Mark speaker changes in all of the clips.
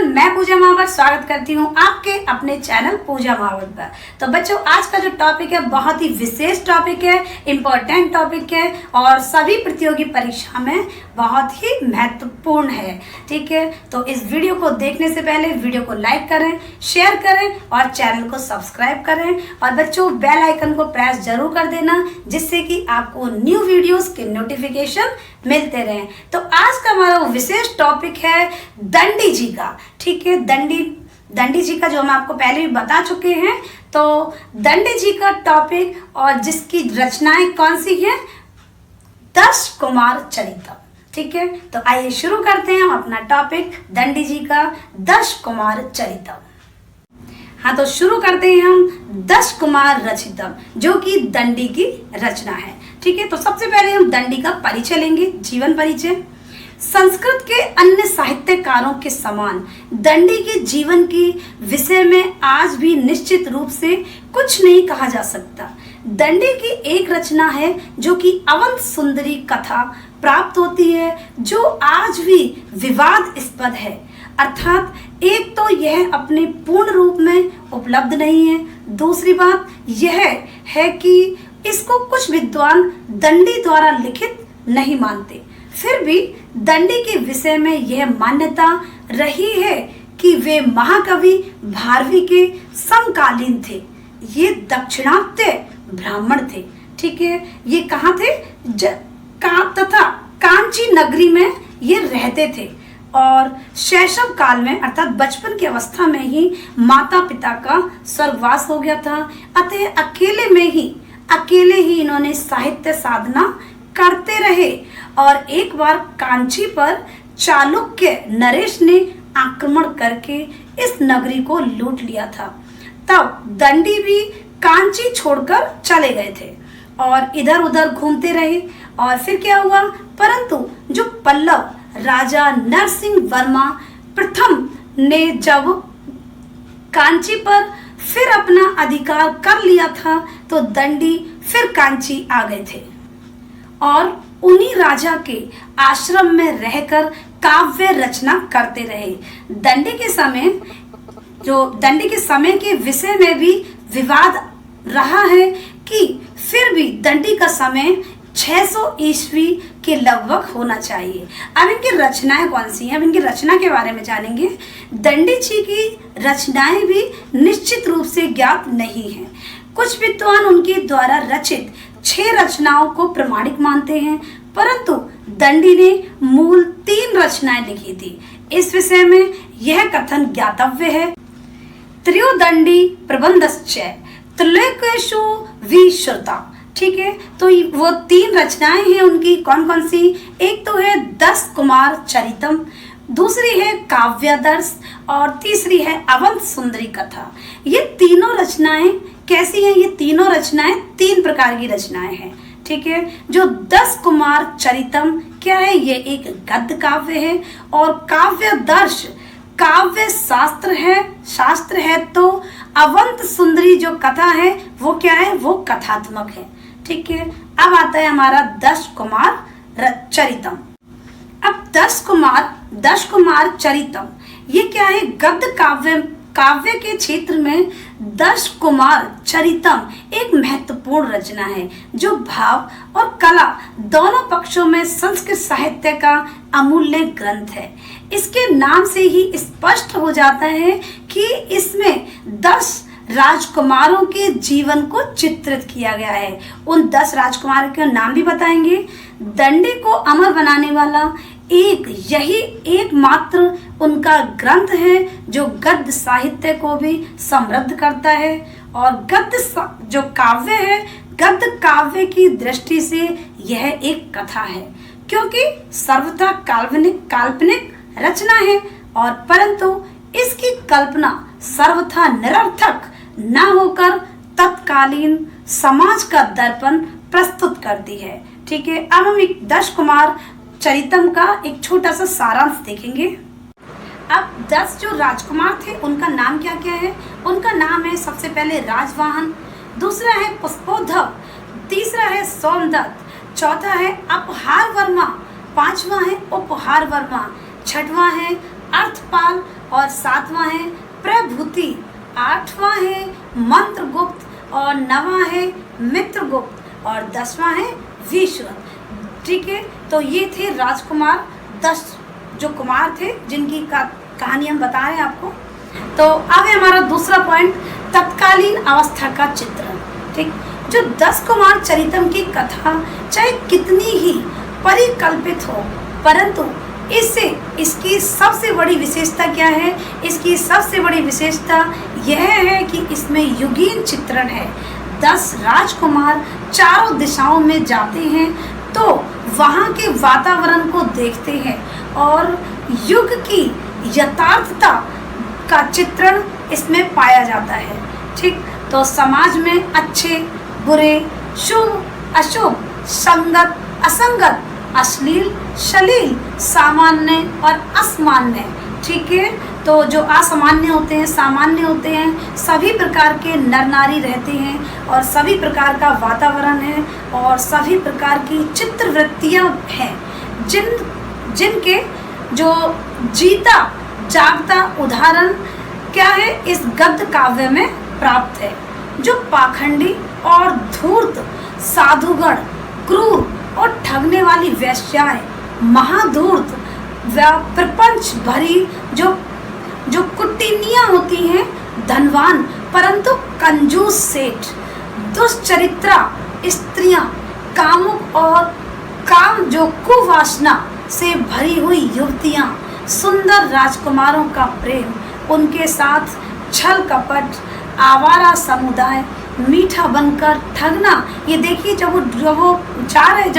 Speaker 1: मैं पूजा महावर स्वागत करती हूँ आपके अपने चैनल पूजा महावर पर। तो बच्चों, आज का जो टॉपिक है बहुत ही विशेष टॉपिक है, इम्पोर्टेंट टॉपिक है और सभी प्रतियोगी परीक्षा में बहुत ही महत्वपूर्ण है। ठीक है, तो इस वीडियो को देखने से पहले वीडियो को लाइक करें, शेयर करें और चैनल को सब्सक्राइब करें। और बच्चों, बेल आइकन को प्रेस जरूर कर देना जिससे कि आपको न्यू वीडियोस के नोटिफिकेशन मिलते रहें। तो आज का हमारा विशेष टॉपिक है दंडी जी का। ठीक है, दंडी जी का जो हम आपको पहले भी बता चुके हैं। तो दंडी जी का टॉपिक और जिसकी रचनाएं कौन सी हैं, 10 कुमार चरितम। ठीक है, तो आइए शुरू करते हैं हम अपना टॉपिक दंडी जी का 10 कुमार चरितम। हाँ, तो शुरू करते हैं हम 10 कुमार रचितम, जो कि दंडी की रचना है। ठीक है, तो सबसे पहले हम दंडी का परिचय लेंगे, जीवन परिचय। संस्कृत के अन्य साहित्यकारों के समान दंडी के जीवन के विषय में आज भी निश्चित रूप से कुछ नहीं कहा जा सकता। दंडी की एक रचना है जो कि अवंत सुंदरी कथा प्राप्त होती है, जो आज भी विवादास्पद है। अर्थात एक तो यह अपने पूर्ण रूप में उपलब्ध नहीं है, दूसरी बात यह है कि इसको कुछ विद्वान दंडी द्वारा लिखित नहीं मानते। फिर भी दंडी के विषय में यह मान्यता रही है कि वे महाकवि भारवी के समकालीन थे। ये दक्षिणात्य ब्राह्मण थे। ठीक है, ये कहाँ थे, तथा कांची नगरी में ये रहते थे और शैशव काल में अर्थात बचपन की अवस्था में ही माता पिता का स्वर्गवास हो गया था। अतः अकेले ही इन्होंने साहित्य साधना करते रहे और एक बार कांची पर चालुक्य नरेश ने आक्रमण करके इस नगरी को लूट लिया था। तब दंडी भी कांची छोड़कर चले गए थे और इधर उधर घूमते रहे। और फिर क्या हुआ, परंतु जो पल्लव राजा नरसिंह वर्मा प्रथम ने जब कांची पर फिर अपना अधिकार कर लिया था, तो दंडी फिर कांची आ गए थे और उन्हीं राजा के आश्रम में रहकर काव्य रचना करते रहे। दंडी के समय के विषय में भी विवाद रहा है कि फिर भी दंडी का समय 600 ईस्वी के लगभग होना चाहिए। अब इनकी रचनाएं कौन सी हैं, अब इनकी रचना के बारे में जानेंगे। दंडी जी की रचनाएं भी निश्चित रूप से ज्ञात नहीं हैं। कुछ विद्वान उनके द्वारा रचित 6 रचनाओं को प्रमाणिक मानते हैं, परंतु दंडी ने मूल 3 रचनाएं लिखी थी। इस विषय में यह कथन ज्ञातव्य है, त्रयोदंडी प्रबंधश्च त्रैलोक्येषु विश्रुता। ठीक है, तो वो 3 रचनाएं हैं उनकी, कौन कौन सी, एक तो है 10 कुमार चरितम, दूसरी है काव्यादर्श और तीसरी है अवंत सुंदरी कथा। ये तीनों रचनाएं कैसी हैं, ये तीनों रचनाएं 3 प्रकार की रचनाएं हैं। ठीक है, जो 10 कुमार चरितम क्या है, ये एक गद्य काव्य है और काव्यादर्श काव्य शास्त्र है। तो अवंत सुंदरी जो कथा है वो क्या है, वो कथात्मक है। ठीक है, अब आता है हमारा 10 कुमार चरितम। अब 10 कुमार चरितम ये क्या है, गद्य काव्य के क्षेत्र में 10 कुमार चरितम एक महत्वपूर्ण रचना है, जो भाव और कला दोनों पक्षों में संस्कृत साहित्य का अमूल्य ग्रंथ है। इसके नाम से ही स्पष्ट हो जाता है कि इसमें 10 राजकुमारों के जीवन को चित्रित किया गया है। उन 10 राजकुमारों के नाम भी बताएंगे। दंडी को अमर बनाने वाला यही एकमात्र उनका ग्रंथ है जो गद्य साहित्य को भी समृद्ध करता है। और गद्य जो काव्य है गद्य काव्य की दृष्टि से यह एक कथा है, क्योंकि सर्वथा काल्पनिक रचना है और परंतु इसकी कल्पना सर्वथा निरर्थक न होकर तत्कालीन समाज का दर्पण प्रस्तुत करती है। ठीक है, अब हम एक दश कुमार चरितम का एक छोटा सा सारांश देखेंगे। अब 10 जो राजकुमार थे उनका नाम क्या क्या है? उनका नाम है सबसे पहले राजवाहन, दूसरा है पुष्पोद्धव, तीसरा है सोमदत्त, चौथा है अपहार वर्मा, पांचवा है उपहार वर्मा, छठवां है अर्थपाल और सातवां है प्रभूति, आठवां है मंत्रगुप्त और नवां है मित्रगुप्त और 10वां है विश्व। ठीक है, तो ये थे राजकुमार 10 जो कुमार थे जिनकी कहानी हम बता रहे हैं आपको। तो अब है हमारा दूसरा पॉइंट, तत्कालीन अवस्था का चित्रण। ठीक, जो 10 कुमार चरितम की कथा चाहे कितनी ही परिकल्पित हो, परंतु इसकी सबसे बड़ी विशेषता क्या है? इसकी सबसे बड़ी विशेषता यह है कि इसमें युगीन चित्रण है। 10 राजकुमार चारों दिशाओं में जाते हैं तो वहाँ के वातावरण को देखते हैं और युग की यथार्थता का चित्रण इसमें पाया जाता है। ठीक, तो समाज में अच्छे बुरे, शुभ अशुभ, संगत असंगत, अश्लील श्लील, सामान्य और असामान्य। ठीक है, तो जो असामान्य होते हैं, सामान्य होते हैं, सभी प्रकार के नर नारी रहते हैं और सभी प्रकार का वातावरण है और सभी प्रकार की चित्रवृत्तियाँ हैं जिनके जो जीता जागता उदाहरण क्या है इस गद्य काव्य में प्राप्त है। जो पाखंडी और धूर्त साधुगण, क्रूर और ठगने वाली वेश्याएं, महाधूर्त व प्रपंच भरी जो कुटिनियां होती हैं, धनवान परंतु कंजूस सेठ, दुष्चरित्रा स्त्रियां, कामुक और काम जो कुवासना से भरी हुई युवतियां, सुंदर राजकुमारों का प्रेम, उनके साथ छल कपट, आवारा समुदाय, मीठा बनकर ठगना। ये देखिए जब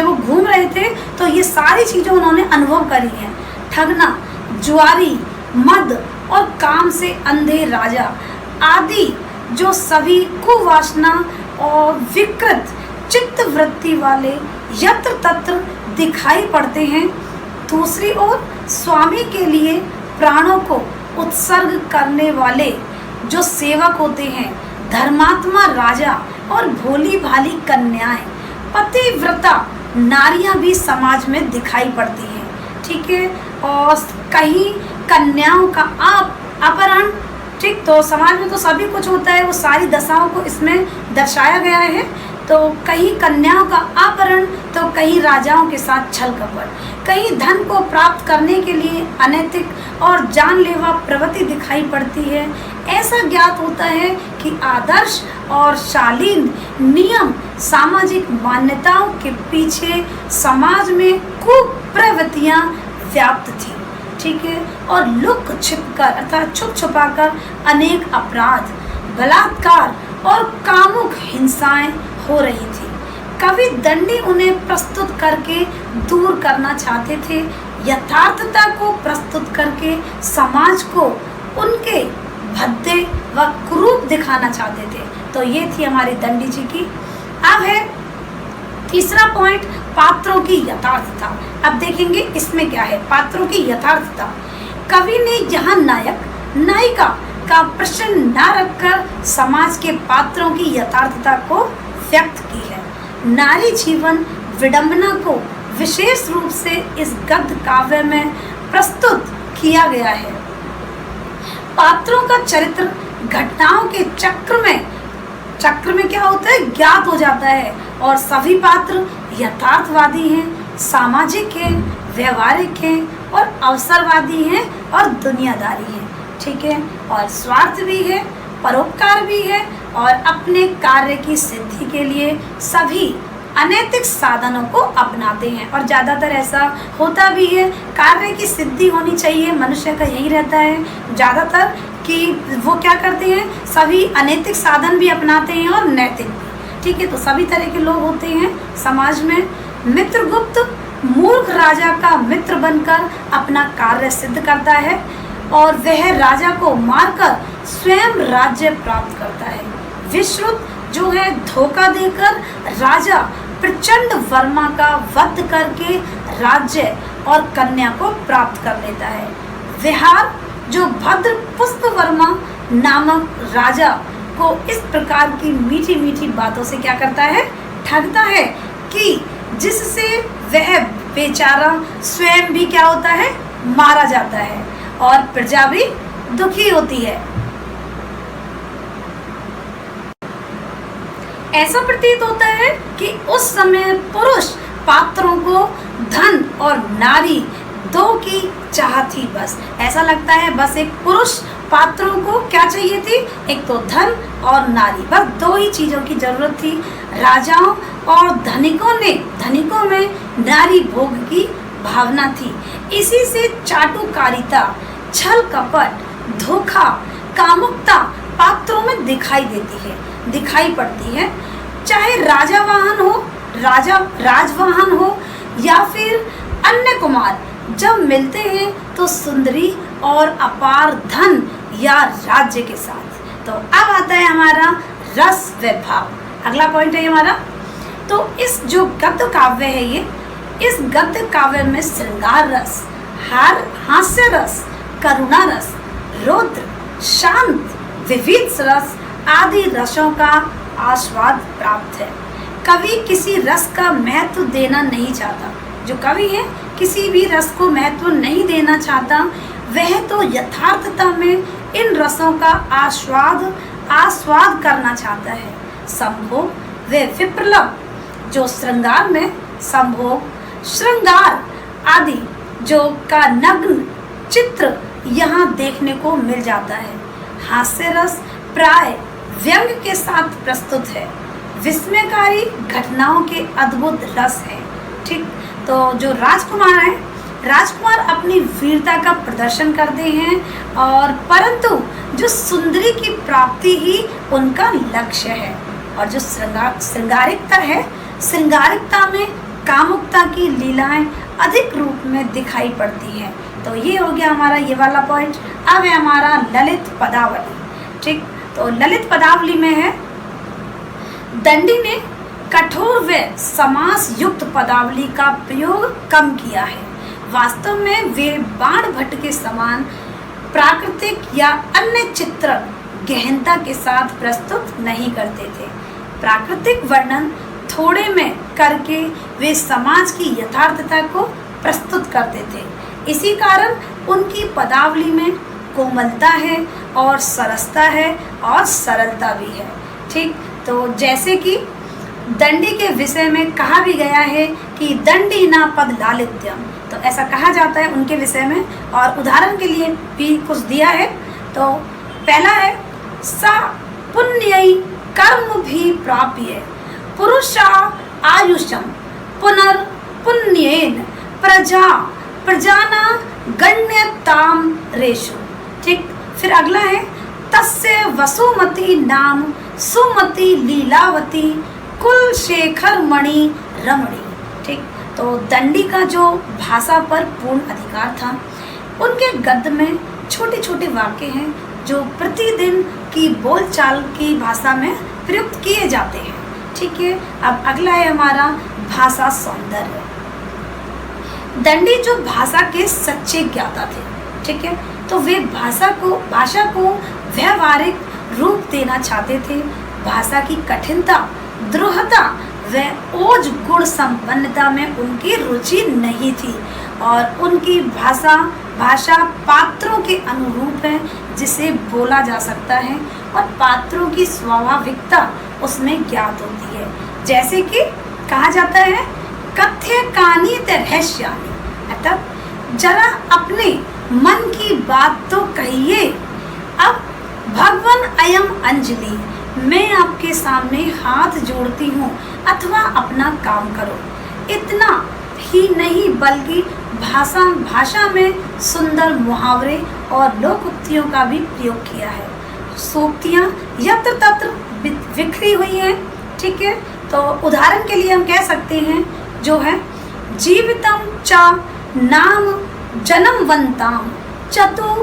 Speaker 1: वो घूम रहे थे तो ये सारी चीजें उन्होंने अनुभव करी हैं। ठगना, जुआरी, मद और काम से अंधे राजा आदि जो सभी कुवासना और विकृत चित्तवृत्ति वाले यत्र तत्र दिखाई पड़ते हैं। दूसरी ओर स्वामी के लिए प्राणों को उत्सर्ग करने वाले जो सेवक होते हैं, धर्मात्मा राजा और भोली भाली कन्याएं, पतिव्रता नारियां भी समाज में दिखाई पड़ती हैं। ठीक है, और कहीं कन्याओं का अपहरण। ठीक, तो समाज में तो सभी कुछ होता है, वो सारी दशाओं को इसमें दर्शाया गया है। तो कहीं कन्याओं का अपहरण तो कहीं राजाओं के साथ छल कपट, कहीं धन को प्राप्त करने के लिए अनैतिक और जानलेवा प्रवृत्ति दिखाई पड़ती है। ऐसा ज्ञात होता है कि आदर्श और शालीन नियम सामाजिक मान्यताओं के पीछे समाज में कुप्रवृत्तियां व्याप्त थी। ठीक है, और लुक छिपकर अर्थात छुप छुपाकर अनेक अपराध, बलात्कार और कामुक हिंसाएं हो रही थी। कवि दंडी उन्हें प्रस्तुत करके दूर करना चाहते थे, यथार्थता को प्रस्तुत करके समाज को उनके भद्दे व कुरूप दिखाना चाहते थे। तो ये थी हमारी दंडी जी की। अब है तीसरा पॉइंट, पात्रों की यथार्थता। अब देखेंगे इसमें क्या है, पात्रों की यथार्थता। कवि ने यहाँ नायक नायिका का प्रश्न न रखकर समाज के पात्रों की यथार्थता को व्यक्त की है। नारी जीवन विडंबना को विशेष रूप से इस गद्य काव्य में प्रस्तुत किया गया है। पात्रों का चरित्र घटनाओं के चक्र में क्या होता है, ज्ञात हो जाता है और सभी पात्र यथार्थवादी हैं, सामाजिक हैं, व्यवहारिक हैं और अवसरवादी हैं और दुनियादारी हैं। ठीक है, और स्वार्थ भी है, परोपकार भी है और अपने कार्य की सिद्धि के लिए सभी अनैतिक साधनों को अपनाते हैं। और ज़्यादातर ऐसा होता भी है, कार्य की सिद्धि होनी चाहिए, मनुष्य का यही रहता है ज़्यादातर कि वो क्या करते हैं, सभी अनैतिक साधन भी अपनाते हैं और नैतिक भी। ठीक है। तो सभी तरह के लोग होते हैं समाज में। मित्रगुप्त मूर्ख राजा का मित्र बनकर अपना कार्य सिद्ध करता है और वह राजा को मारकर स्वयं राज्य प्राप्त करता है। विश्रुत जो है धोखा देकर राजा प्रचंड वर्मा का वध करके राज्य और कन्या को प्राप्त कर लेता है। विहार जो भद्र पुष्प वर्मा नामक राजा को इस प्रकार की मीठी मीठी बातों से क्या करता है, ठगता है कि जिससे वह बेचारा स्वयं भी क्या होता है, मारा जाता है और प्रजा भी दुखी होती है। ऐसा प्रतीत होता है कि उस समय पुरुष पात्रों को धन और नारी दो की चाह थी। बस ऐसा लगता है, बस एक पुरुष पात्रों को क्या चाहिए थी, एक तो धन और नारी, बस दो ही चीजों की जरूरत थी। राजाओं और धनिकों में नारी भोग की भावना थी। इसी से चाटुकारिता, छल कपट, धोखा, कामुकता पात्रों में दिखाई पड़ती है। चाहे राजवाहन हो या फिर अन्य कुमार, जब मिलते हैं तो सुंदरी और अपार धन या राज्य के साथ। तो अब आता है हमारा रस व भाव, अगला पॉइंट है हमारा। तो इस जो गद्य काव्य है इस गद्य काव्य में श्रृंगार रस, हास्य रस, करुणा रस, रौद्र, शांत, विविध रस आदि रसों का आस्वाद प्राप्त है। कवि किसी रस का महत्व देना नहीं चाहता। जो कवि है किसी भी रस को महत्व नहीं देना चाहता, वह तो यथार्थता में इन रसों का आस्वाद करना चाहता है। संभोग व विप्लव जो श्रृंगार में संभोग, श्रृंगार आदि जो का नग्न चित्र यहाँ देखने को मिल जाता है। हास्य रस प्राय व्यंग के साथ प्रस्तुत है। विस्मयकारी घटनाओं के अद्भुत रस है। ठीक, तो जो राजकुमार अपनी वीरता का प्रदर्शन करते हैं और परंतु जो सुंदरी की प्राप्ति ही उनका लक्ष्य है। और जो श्रृंगारिकता है, श्रृंगारिकता में कामुकता की लीलाएं अधिक रूप में दिखाई पड़ती हैं। तो ये हो गया हमारा ये वाला पॉइंट। अब है हमारा ललित पदावली। ठीक, तो ललित पदावली में है, दंडी ने कठोर व समास युक्त पदावली का प्रयोग कम किया है। वास्तव में वे बाण भट्ट के समान प्राकृतिक या अन्य चित्र गहनता के साथ प्रस्तुत नहीं करते थे। प्राकृतिक वर्णन थोड़े में करके वे समाज की यथार्थता को प्रस्तुत करते थे। इसी कारण उनकी पदावली में कोमलता है और सरसता है और सरलता भी है। ठीक, तो जैसे कि दंडी के विषय में कहा भी गया है कि दंडी ना पद लालित्यम, तो ऐसा कहा जाता है उनके विषय में। और उदाहरण के लिए भी कुछ दिया है। तो पहला है, सा पुण्यई कर्म भी प्राप्य पुरुषा आयुषम पुनर्पुण्येन प्रजाना गण्यताम रेशु। ठीक, फिर अगला है, तस्य वसुमती नाम सुमति लीलावती कुल शेखर मणि रमणी। ठीक, तो दंडी का जो भाषा पर पूर्ण अधिकार था। उनके गद्य में छोटे छोटे वाक्य हैं जो प्रतिदिन की बोलचाल की भाषा में प्रयुक्त किए जाते हैं। ठीक है, अब अगला है हमारा भाषा सौंदर्य। दंडी जो भाषा के सच्चे ज्ञाता थे। ठीक है, तो वे भाषा को व्यवहारिक रूप देना चाहते थे। भाषा की कठिनता, द्रुहता व ओज गुण संपन्नता में उनकी रुचि नहीं थी और उनकी भाषा पात्रों के अनुरूप है जिसे बोला जा सकता है और पात्रों की स्वाभाविकता उसमें ज्ञात होती है। जैसे कि कहा जाता है, कथ्यकानि रहस्यानि, अर्थात जरा अपने मन की बात तो कहिए। अब भगवान अयम अंजलि, मैं आपके सामने हाथ जोड़ती हूँ अथवा अपना काम करो। इतना ही नहीं बल्कि भाषा में सुंदर मुहावरे और लोकोक्तियों का भी प्रयोग किया है। सूक्तियाँ यत्र तत्र बिखरी हुई हैं। ठीक है। तो उदाहरण के लिए हम कह सकते हैं जो है जीवितम च नाम जन्मवंताम चतु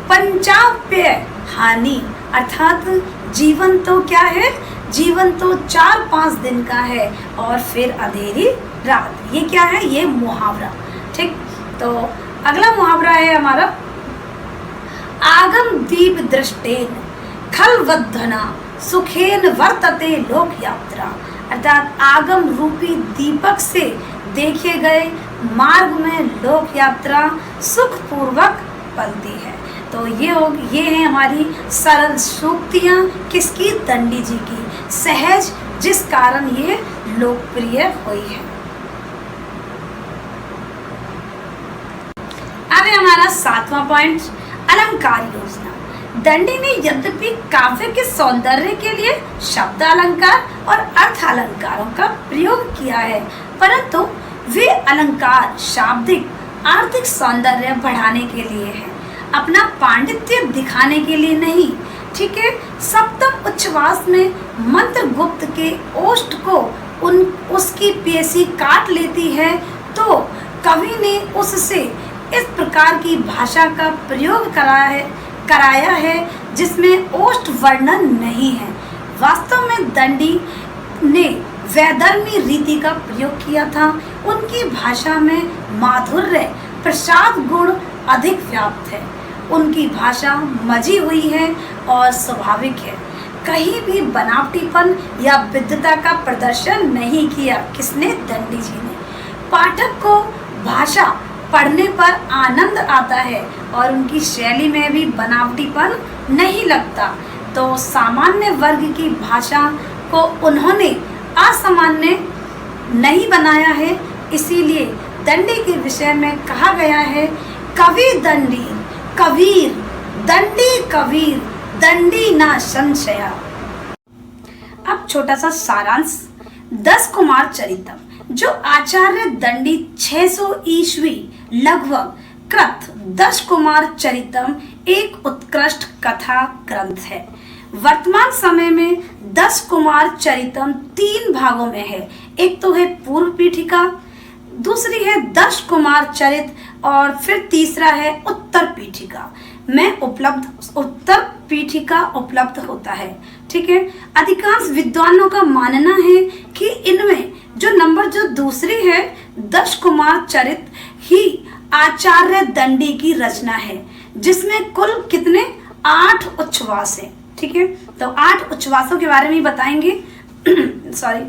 Speaker 1: पंचाप्य हानि, अर्थात जीवन तो क्या है, जीवन तो 4-5 दिन का है और फिर अंधेरी रात। ये क्या है, ये मुहावरा। ठीक, तो अगला मुहावरा है हमारा आगम दीप दृष्टेन खलवद्धना सुखेन वर्तते लोक यात्रा, अर्थात आगम रूपी दीपक से देखे गए मार्ग में लोक यात्रा सुख पूर्वक पलती है। तो ये है हमारी सरल सूक्तियाँ किसकी, दंडी जी की, सहज, जिस कारण ये लोकप्रिय हुई है। अब है हमारा 7वां पॉइंट, अलंकार योजना। दंडी ने यद्यपि काव्य के सौंदर्य के लिए शब्द अलंकार और अर्थ अलंकारों का प्रयोग किया है, परंतु वे अलंकार शाब्दिक आर्थिक सौंदर्य बढ़ाने के लिए है, अपना पांडित्य दिखाने के लिए नहीं। ठीक है, सप्तम उच्छ्वास में मंत्र गुप्त के ओष्ठ को उसकी पेशी काट लेती है, तो कवि ने उससे इस प्रकार की भाषा का प्रयोग कराया है जिसमें ओष्ठ वर्णन नहीं है। वास्तव में दंडी ने वैधर्मी रीति का प्रयोग किया था। उनकी भाषा में माधुर्य प्रसाद गुण अधिक व्याप्त है। उनकी भाषा मजी हुई है और स्वाभाविक है। कहीं भी बनावटीपन या विद्वता का प्रदर्शन नहीं किया। किसने, दंडी जी ने। पाठक को भाषा पढ़ने पर आनंद आता है और उनकी शैली में भी बनावटीपन नहीं लगता। तो सामान्य वर्ग की भाषा को उन्होंने असामान्य नहीं बनाया है। इसीलिए दंडी के विषय में कहा गया है कवि दंडी कबीर, दंडी कबीर, दंडी ना संशया। अब छोटा सा सारांश, 10 कुमार चरितम जो आचार्य दंडी 600 ईस्वी लगभग कृत 10 कुमार चरितम एक उत्कृष्ट कथा ग्रंथ है। वर्तमान समय में 10 कुमार चरितम 3 भागों में है। एक तो है पूर्व पीठिका, दूसरी है 10 कुमार चरित और फिर तीसरा है उत्तर पीठिका में उत्तर पीठिका उपलब्ध होता है। ठीक है, अधिकांश विद्वानों का मानना है कि इनमें जो दूसरी है 10 कुमार चरित ही आचार्य दंडी की रचना है, जिसमें कुल कितने 8 उच्छ्वास है। ठीक है, तो 8 उच्छ्वासों के बारे में बताएंगे। सॉरी,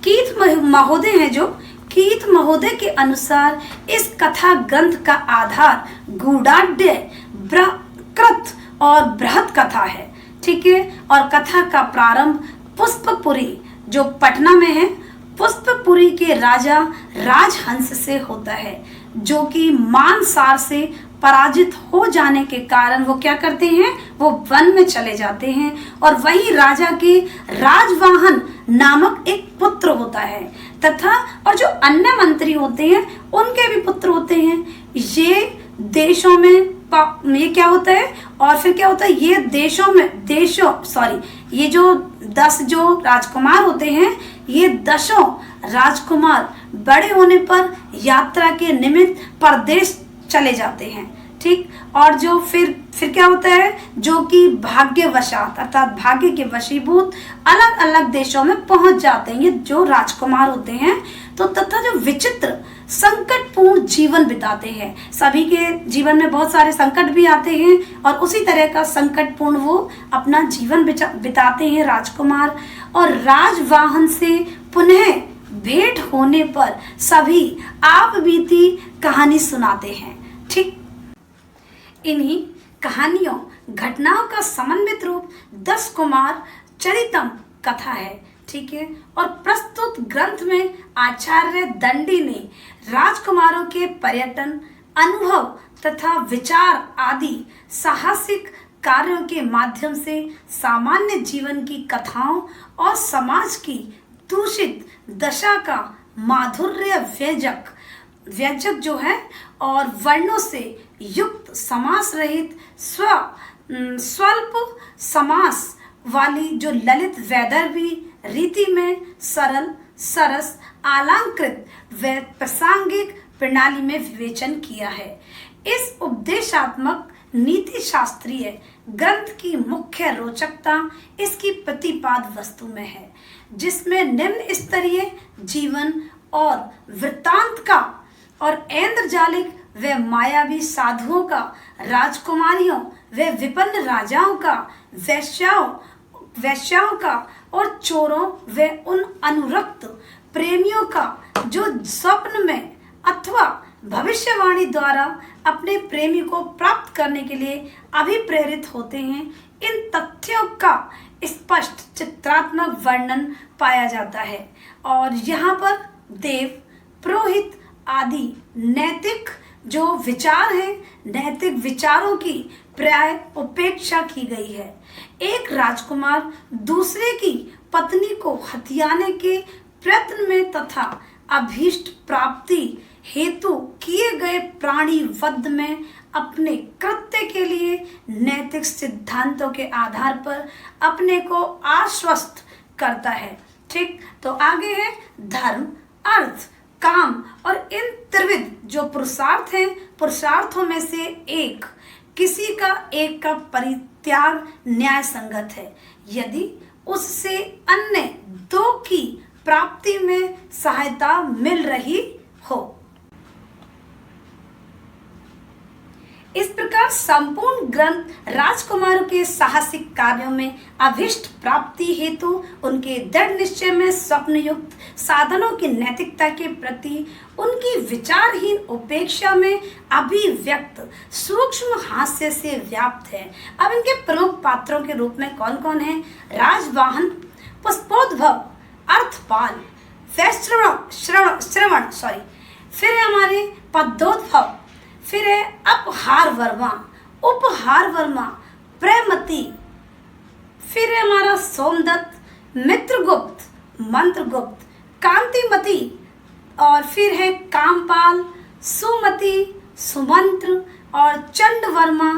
Speaker 1: कीथ महोदय है जो कीथ महोदय के अनुसार इस कथा ग्रंथ का आधार गूढ़ाढ्य, कृत और बृहत कथा है। ठीक है, और कथा का प्रारंभ पुष्पपुरी जो पटना में है, पुष्पपुरी के राजा राजहंस से होता है, जो कि मानसार से पराजित हो जाने के कारण वो क्या करते हैं, वो वन में चले जाते हैं और वही राजा के राजवाहन नामक एक पुत्र होता है तथा और जो अन्य मंत्री होते हैं उनके भी पुत्र होते हैं। ये देशों में ये क्या होता है और फिर क्या होता है, ये जो 10 जो राजकुमार होते हैं, ये 10 राजकुमार बड़े होने पर यात्रा के निमित्त परदेश चले जाते हैं। ठीक, और जो फिर क्या होता है, जो कि भाग्यवशात अर्थात भाग्य के वशीभूत अलग अलग देशों में पहुंच जाते हैं ये जो राजकुमार होते हैं। तो तथा जो विचित्र संकटपूर्ण जीवन बिताते हैं, सभी के जीवन में बहुत सारे संकट भी आते हैं और उसी तरह का संकटपूर्ण वो अपना जीवन बिताते हैं राजकुमार। और राजवाहन से पुनः भेंट होने पर सभी आप बीती कहानी सुनाते हैं। ठीक, इन्हीं कहानियों घटनाओं का समन्वित रूप 10 कुमार चरितम कथा है। ठीक है, और प्रस्तुत ग्रंथ में आचार्य दंडी ने राजकुमारों के पर्यटन अनुभव तथा विचार आदि साहसिक कार्यों के माध्यम से सामान्य जीवन की कथाओं और समाज की दूषित दशा का माधुर्य व्यंजक जो है और वर्णों से युक्त समास रहित स्वल्प समास वाली जो ललित वैदर्भी रीति में सरल, सरस, अलंकृत व प्रासंगिक प्रणाली में विवेचन किया है। इस उपदेशात्मक नीति शास्त्रीय ग्रंथ की मुख्य रोचकता इसकी प्रतिपाद वस्तु में है, जिसमें निम्न स्तरीय जीवन और वृत्तांत का और ऐन्द्रजालिक व मायावी साधुओं का, राजकुमारियों व विपन्न राजाओं का, वैश्याओं का और चोरों व उन अनुरक्त प्रेमियों का जो स्वप्न में अथवा भविष्यवाणी द्वारा अपने प्रेमी को प्राप्त करने के लिए अभिप्रेरित होते हैं, इन तथ्यों का स्पष्ट चित्रात्मक वर्णन पाया जाता है। और यहाँ पर देव, पुरोहित आदि नैतिक जो विचार हैं, नैतिक विचारों की प्राय उपेक्षा की गई है। एक राजकुमार दूसरे की पत्नी को हथियाने के प्रयत्न में तथा अभीष्ट प्राप्ति हेतु किए गए प्राणी वध में अपने कृत्य के लिए नैतिक सिद्धांतों के आधार पर अपने को आश्वस्त करता है। ठीक, तो आगे है धर्म, अर्थ, काम और इन त्रिविध जो पुरुषार्थ हैं, पुरुषार्थों में से एक किसी का एक का परित्याग न्याय संगत है, यदि उससे अन्य दो की प्राप्ति में सहायता मिल रही हो। इस प्रकार संपूर्ण ग्रंथ राजकुमारों के साहसिक कार्यों में अभिष्ट प्राप्ति हेतु उनके दृढ़ निश्चय में स्वप्नयुक्त साधनों की नैतिकता के प्रति उनकी विचारहीन उपेक्षा में अभिव्यक्त सूक्ष्म हास्य से व्याप्त है। अब इनके प्रमुख पात्रों के रूप में कौन कौन है? राजवाहन, पुष्पोद्भव, अर्थपाल, श्रवण, फिर है हमारे पद्योद्भव, फिर है उपहार वर्मा, प्रेमती, फिर है हमारा सोमदत्त, मित्रगुप्त, मंत्रगुप्त, कांतिमती, और फिर है कामपाल, सुमति, सुमंत्र और चंडवर्मा,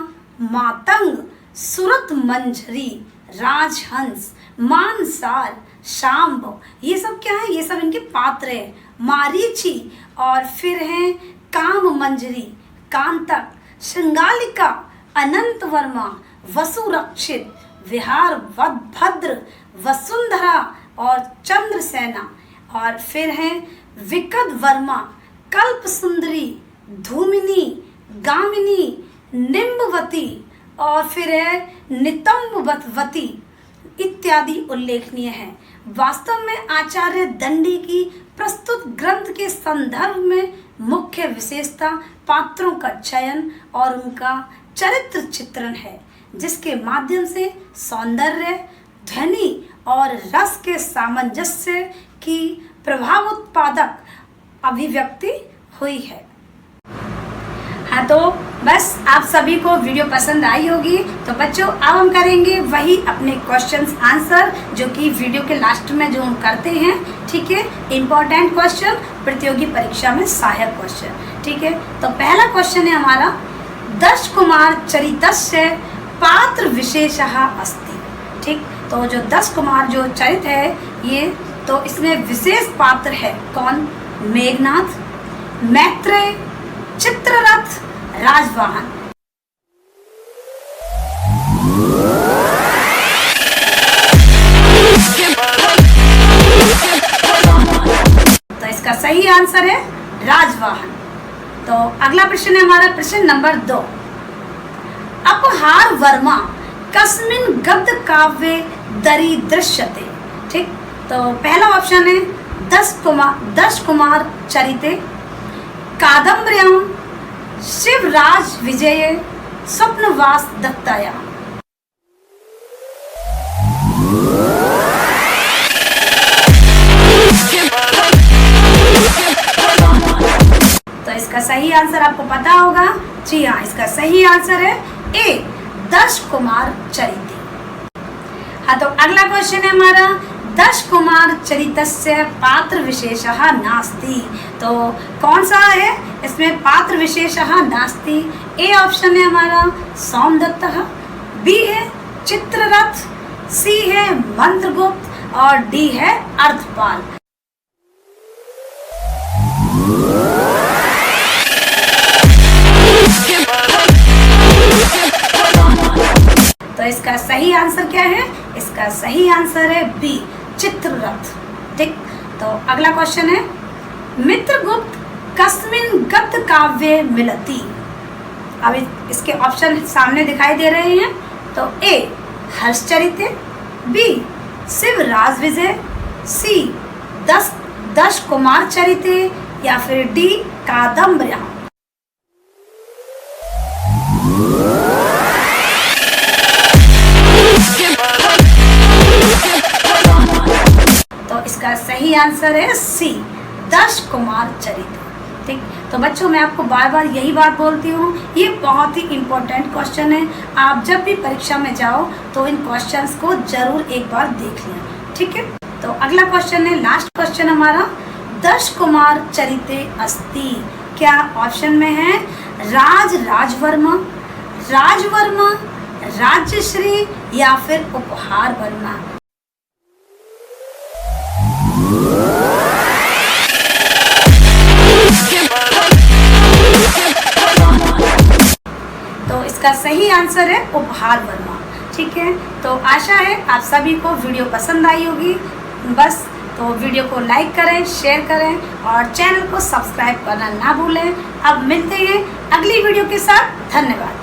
Speaker 1: मातंग, सुरत मंजरी, राजहंस, मानसार, शाम्ब। ये सब क्या है? ये सब इनके पात्र है। मारीची, और फिर है काम मंजरी, कांतक, श्रृंगालिका, अनंत वर्मा, वसुरक्षित, विहार भद्र, वसुंधरा और चंद्रसेना, और फिर है विकद वर्मा, कल्प सुंदरी, धूमिनी, गामिनी, निम्बवती, और फिर है नितंबवती इत्यादि उल्लेखनीय है। वास्तव में आचार्य दंडी की प्रस्तुत ग्रंथ के संदर्भ में मुख्य विशेषता पात्रों का चयन और उनका चरित्र चित्रण है, जिसके माध्यम से सौंदर्य, ध्वनि और रस के सामंजस्य की प्रभाव उत्पादक अभिव्यक्ति हुई है। हाँ, तो बस आप सभी को वीडियो पसंद आई होगी। तो बच्चों, अब हम करेंगे वही अपने क्वेश्चंस आंसर जो कि वीडियो के लास्ट में जो हम करते हैं। ठीक है, इम्पोर्टेंट क्वेश्चन, प्रतियोगी परीक्षा में सहायक क्वेश्चन। ठीक है, तो पहला क्वेश्चन है हमारा, दश कुमार चरितस्य पात्र विशेषः अस्ति। ठीक, तो जो 10 कुमार जो चरित है ये, तो इसमें विशेष पात्र है कौन? मेघनाथ, मैत्रेय, चित्ररथ, राजवाहन। तो इसका सही आंसर है राजवाहन। तो अगला प्रश्न है हमारा, प्रश्न नंबर 2। उपहार वर्मा कस्मिन् गद्य काव्ये दरीदृश्यते। ठीक, तो पहला ऑप्शन है 10 कुमार चरिते, कादम्बर्यां, शिवराज विजये, स्वप्नवास दत्ताया। तो इसका सही आंसर आपको पता होगा। जी हाँ, इसका सही आंसर है ए, 10 कुमार चरिते। हाँ, तो अगला क्वेश्चन है हमारा, 10 कुमार चरितस्य पात्र विशेषः नास्ति। तो कौन सा है इसमें पात्र विशेषः नास्ति? ए ऑप्शन है हमारा सोमदत्तः, बी है चित्ररथ, सी है मंत्रगुप्त और डी है अर्धपाल। तो इसका सही आंसर क्या है? इसका सही आंसर है बी, चित्ररथ। ठीक, तो अगला क्वेश्चन है, मित्रगुप्त कस्मिन् गद्य काव्ये मिलति। अब इसके ऑप्शन सामने दिखाई दे रहे हैं। तो ए हर्षचरिते, बी शिवराज विजय, सी दश कुमार चरिते, या फिर डी कादम्बर्या। तो इसका सही आंसर है सी, दश कुमार चरित्र। ठीक, तो बच्चों मैं आपको बार बार यही बात बोलती हूँ, ये बहुत ही इम्पोर्टेंट क्वेश्चन है। आप जब भी परीक्षा में जाओ तो इन क्वेश्चंस को जरूर एक बार देख लें। ठीक है, तो अगला क्वेश्चन है, लास्ट क्वेश्चन हमारा, दश कुमार चरिते अस्ति। क्या ऑप्शन में है राजवर्मा, राजवर्मा, राज्यश्री, या फिर उपहार वर्मा। तो इसका सही आंसर है उपहार वर्मा। ठीक है, तो आशा है आप सभी को वीडियो पसंद आई होगी। बस तो वीडियो को लाइक करें, शेयर करें और चैनल को सब्सक्राइब करना ना भूलें। अब मिलते हैं अगली वीडियो के साथ। धन्यवाद।